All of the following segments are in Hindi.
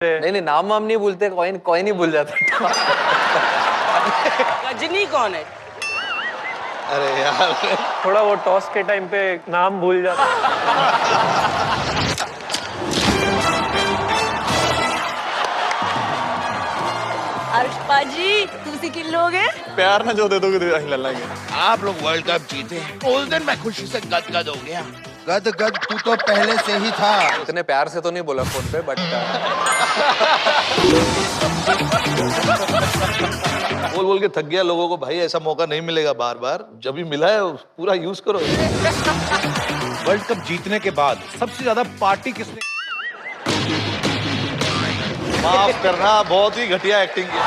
नहीं नाम वाम नहीं भूलते, कॉइन कॉइन ही भूल जाता। गजनी कौन है? अरे यार थोड़ा वो टॉस के टाइम पे नाम भूल जाता। अर्शपा जी तुसी किन लोग हैं? प्यार ना जो दे दोगे तो हिला लेंगे। आप लोग वर्ल्ड कप जीते, उस दिन मैं खुशी से गदगद हो गया। गद तू तो पहले से ही था। इतने प्यार से तो नहीं बोला फोन पे, बट बोल बोल के थक गया लोगों को, भाई ऐसा मौका नहीं मिलेगा बार बार, जब भी मिला है पूरा यूज करो। वर्ल्ड कप जीतने के बाद सबसे ज्यादा पार्टी किसने? माफ करना, बहुत ही घटिया एक्टिंग की।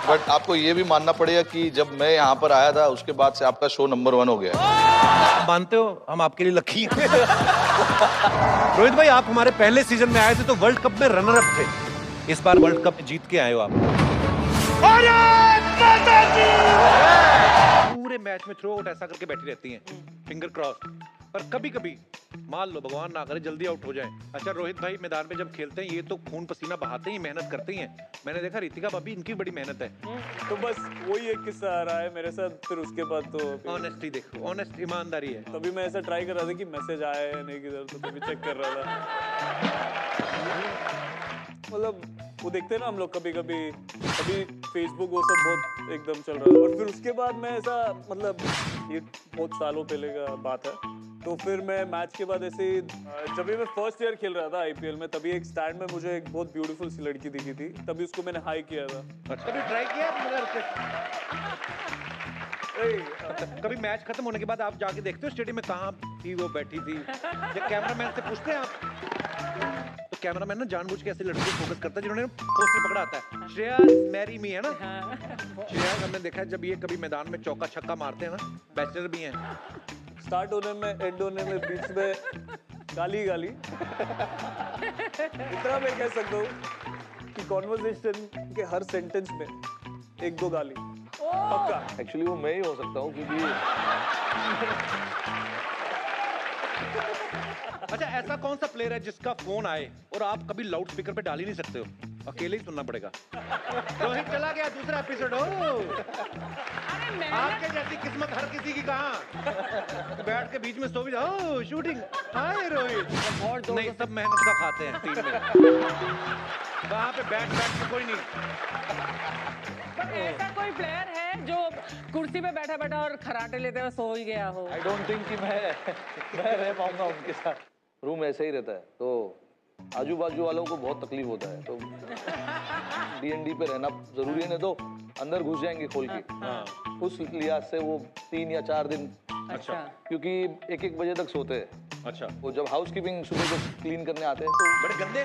बट आपको ये भी मानना पड़ेगा कि जब मैं यहाँ पर आया था उसके बाद से आपका शो नंबर 1 हो गया। आप मानते हो हम आपके लिए लकी हैं। रोहित भाई आप हमारे पहले सीजन में आए थे तो वर्ल्ड कप में रनर अप थे, इस बार वर्ल्ड कप जीत के आए हो आप। पूरे मैच में थ्रो आउट ऐसा करके बैठी रहती हैं, फिंगर क्रॉस। पर कभी कभी मान लो भगवान ना करे जल्दी आउट हो जाए। अच्छा रोहित भाई मैदान में जब खेलते हैं ये तो खून पसीना बहाते ही मेहनत करते ही हैं। मैंने देखा रितिका भाभी इनकी बड़ी मेहनत है। तो बस वही एक किस्सा आ रहा है मेरे साथ। फिर उसके बाद तो ऑनेस्टी देखो, ऑनेस्ट ईमानदारी है। तभी मैं ऐसा ट्राई कर रहा था कि मैसेज आया है नहीं किधर, तो तभी चेक कर रहा था। मतलब वो देखते हैं ना हम लोग कभी कभी, अभी फेसबुक वो सब बहुत एकदम चल रहा है। और फिर उसके बाद मैं ऐसा, मतलब ये बहुत सालों पहले का बात है, तो फिर मैं मैच के बाद ऐसे जब भी मैं फर्स्ट ईयर खेल रहा था आईपीएल में, तभी एक स्टैंड में मुझे एक बहुत ब्यूटीफुल सी लड़की दिखी थी, तभी उसको मैंने हाई किया था। कभी ट्राई किया कभी मैच खत्म होने के बाद आप जाके देखते हो स्टेडियम में कहाँ थी वो बैठी थी? जब कैमरामैन से पूछते हैं आप, तो कैमरामैन ना जानबूझ के ऐसे लड़के को फोकस करता है जिन्होंने पोस्टर पकड़ा आता है, श्रेया मैरी मी है ना। श्रेया हमने देखा है जब ये कभी मैदान में चौका छक्का मारते हैं ना, बैचलर भी हैं, स्टार्ट होने में एंड होने में बीच में गाली गाली। इतना मैं कह सकता हूँ कि कॉन्वर्सेशन के हर सेंटेंस में 1-2 गाली पक्का। एक्चुअली वो मैं ही हो सकता हूँ क्योंकि अच्छा ऐसा कौन सा प्लेयर है जिसका फोन आए और आप कभी लाउड स्पीकर पे डाल ही नहीं सकते हो, अकेले ही सुनना पड़ेगा? रोहित चला गया दूसरा एपिसोड। आपके जैसी किस्मत हर किसी की कहाँ। बैठ के बीच में सो भी जाओ, शूटिंग हाय रोहित नहीं, सब मेहनत का खाते हैं टीम में। वहाँ पे बैठ के कोई नहीं। ऐसा कोई प्लेयर है जो कुर्सी पे बैठा बैठा और खराटे लेते हुए सो ही गया हो? आई डोंट थिंक कि मैं रह पाऊंगा उनके साथ। रूम ऐसे ही रहता है तो आजू बाजू वालों को बहुत तकलीफ होता है, तो D&D पे रहना जरूरी है, नहीं तो अंदर घुस जाएंगे खोल के। उस लिहाज से वो 3 या 4 दिन। अच्छा क्योंकि 1-1 बजे तक सोते हैं। अच्छा वो जब हाउस कीपिंग सुबह को क्लीन करने आते हैं तो बड़े गंदे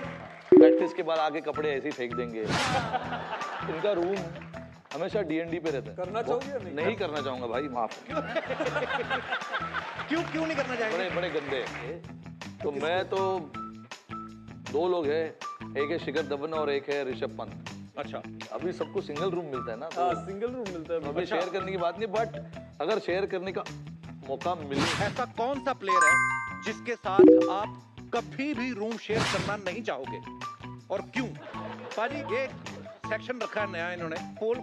प्रैक्टिस के बाद आके कपड़े ऐसे ही फेंक देंगे। इनका रूम हमेशा D&D पे रहता है। करना चाहोगे या नहीं करना चाहूंगा भाई, माफ। क्यों नहीं करना चाहेंगे? बड़े गंदे हैं। तो मैं तो 2 लोग हैं, एक है शिखर धवन और एक है ऋषभ पंत। अच्छा अभी सबको सिंगल रूम मिलता है ना, हाँ सिंगल रूम मिलता है। अभी शेयर करने की बात नहीं, बट अगर शेयर करने का मौका मिले। ऐसा कौन सा प्लेयर है जिसके साथ आप कभी भी रूम शेयर करना नहीं चाहोगे और क्यों? पाजी ये सेक्शन रखा है नया इन्होंने पोल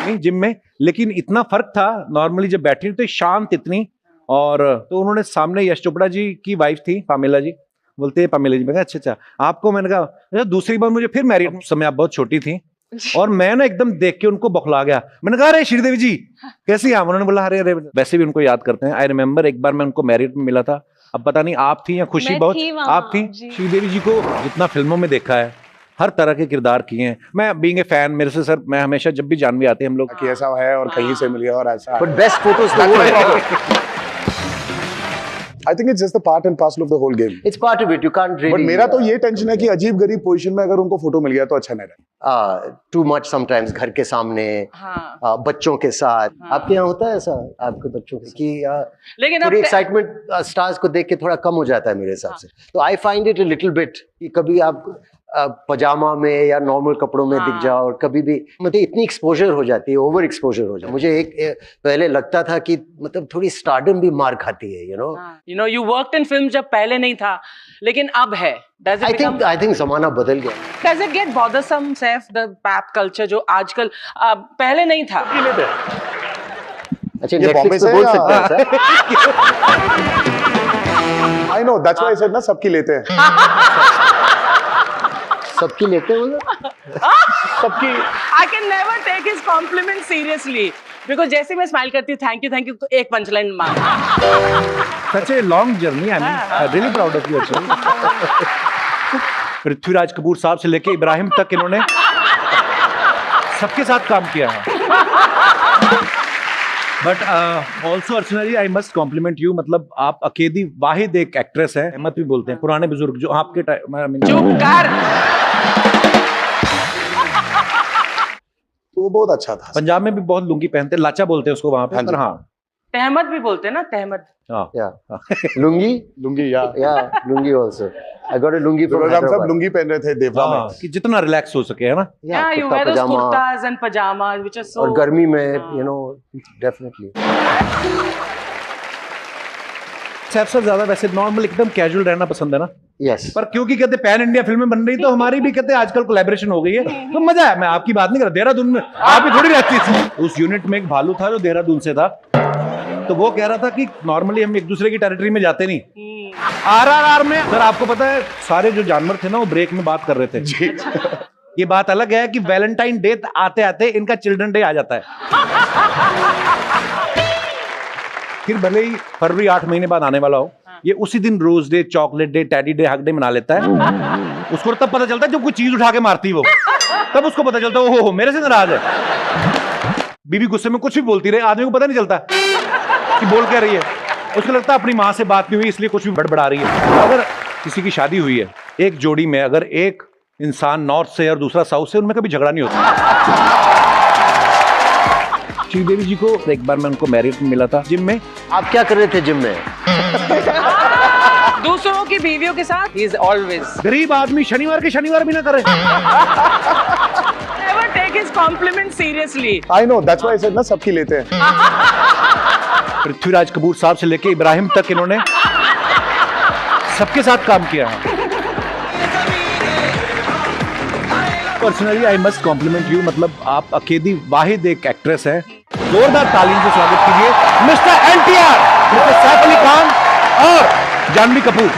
नहीं जिम में, लेकिन इतना फर्क था। नॉर्मली जब बैठी तो शांत इतनी, और तो उन्होंने सामने यश चोपड़ा जी की वाइफ थी पामेला जी, बोलते हैं पामेला जी। मैं कहा अच्छा आपको, मैंने कहा अच्छा दूसरी बार मुझे फिर मैरिड समय आप बहुत छोटी थी, और मैं ना एकदम देख के उनको बौखला गया। मैंने कहा अरे श्रीदेवी जी कैसी हैं? उन्होंने बोला अरे वैसे भी उनको याद करते हैं। आई रिमेम्बर एक बार मैं उनको मैरिड में मिला था, अब पता नहीं आप थी या खुशी, बहुत आप थी। श्रीदेवी जी को जितना फिल्मों में देखा है, हर तरह के किरदार किए हैं। मैं बीइंग ए फैन, मेरे से सर मैं हमेशा जब भी जानवी आते हैं हम लोग कि ऐसा है और कहीं से मिल गया और ऐसा। But best photos I think it's just the part and parcel of the whole game. It's part of it, you can't really. But मेरा तो ये टेंशन है कि अजीब गरीब पोजीशन में अगर उनको फोटो मिल गया तो अच्छा नहीं रहा। टू मच समटाइम्स, घर के सामने, बच्चों के साथ। आपके यहाँ होता है ऐसा आपके बच्चों के कि लेकिन थोड़ी एक्साइटमेंट स्टार्स को देख के थोड़ा कम हो जाता है मेरे हिसाब से। तो I find it a little bit कि कभी आप पजामा में या नॉर्मल कपड़ों में दिख जाओ, और कभी भी मतलब इतनी एक्सपोजर हो जाती है, ओवर एक्सपोजर हो जाती है। मुझे एक पहले लगता था कि मतलब थोड़ी स्टारडम भी मार खाती है, you know you worked in film जब पहले नहीं था, लेकिन अब है। आई थिंक जमाना बदल गया। Does it get bothersome, Saif, the pap culture जो आजकल पहले नहीं था? अच्छा, ये बॉम्बे नेटफ्लिक्स पे से बोल या- सकते हैं I know, that's why I said ना सबकी लेते हैं। सबकी लेते हैं मतलब सबकी। I can never take his compliment seriously because जैसे मैं स्माइल करती हूँ थैंक यू तो एक पंचलाइन मार। Such a long journey, I am really proud of you actually. Prithviraj Kapoor साहब से लेके इब्राहिम तक इन्होंने सबके साथ काम किया है। But also Archana ji, I must compliment you, मतलब आप अकेली वाहिद एक एक्ट्रेस है, अहमद भी बोलते हैं, पुराने बुजुर्ग जो आपके चुप कर। वो बहुत अच्छा था। पंजाब में भी बहुत लुंगी पहनते हैं, लाचा बोलते हैं उसको वहां पे। हाँ जी। हाँ तहमद भी बोलते हैं ना, तहमद। हाँ या लुंगी लुंगी या lungi also. I got a lungi from हम सब हैदराबाद। लुंगी पहन रहे थे देवला हाँ, में। कि जितना रिलैक्स हो सके, है ना। Yeah, you wear those kurtas and pajamas which are so और गर्मी में डेफिनेटली। सैफ सर ज्यादा वैसे नॉर्मल एकदम कैजुअल रहना पसंद है ना, यस। पर क्योंकि कहते पैन इंडिया फिल्में बन रही तो हमारी भी कहते आजकल कोलैबोरेशन हो गई है, तो मजा है। मैं आपकी बात नहीं कर रहा, देहरादून में आप भी थोड़ी रहती थी। उस यूनिट में एक भालू था जो देहरादून से था, तो वो कह रहा था कि नॉर्मली हम एक दूसरे की टेरिटरी में जाते नहीं। आरआरआर में सर आपको पता है सारे जो जानवर थे ना वो ब्रेक में बात कर रहे थे जी। ये बात अलग है कि वैलेंटाइन डे आते आते इनका चिल्ड्रन डे आ जाता है। फिर भले ही फरवरी 8 महीने बाद आने वाला हो, ये उसी दिन rose day, chocolate day, teddy day, hug day मना लेता है। उसको तब पता चलता है जब कोई चीज उठा के मारती वो, तब उसको पता चलता है ओहो मेरे से नाराज है। बीवी गुस्से में कुछ भी बोलती रहे, आदमी को पता नहीं चलता कि बोल क्या रही है। उसको लगता है अपनी माँ से बात नहीं हुई इसलिए कुछ भी बड़बड़ा रही है। अगर किसी की शादी हुई है, एक जोड़ी में अगर एक इंसान नॉर्थ से और दूसरा साउथ से, उनमें कभी झगड़ा नहीं होता। श्रीदेवी जी को एक बार मैं उनको मैरिड मिला था जिम में। आप क्या कर रहे थे जिम में? दूसरों की बीवियों के साथ he is always गरीब आदमी शनिवार के शनिवार भी ना करे। never take his compliment seriously। I know, that's why I said ना सबकी लेते हैं। पृथ्वीराज कपूर साहब से लेके इब्राहिम तक इन्होंने सबके साथ काम किया है। Personally I must compliment you, मतलब आप अकेली वाहिद एक एक्ट्रेस है। जोरदार तालियों से स्वागत कीजिए mister NTR, mister Saif Ali Khan और जानवी कपूर।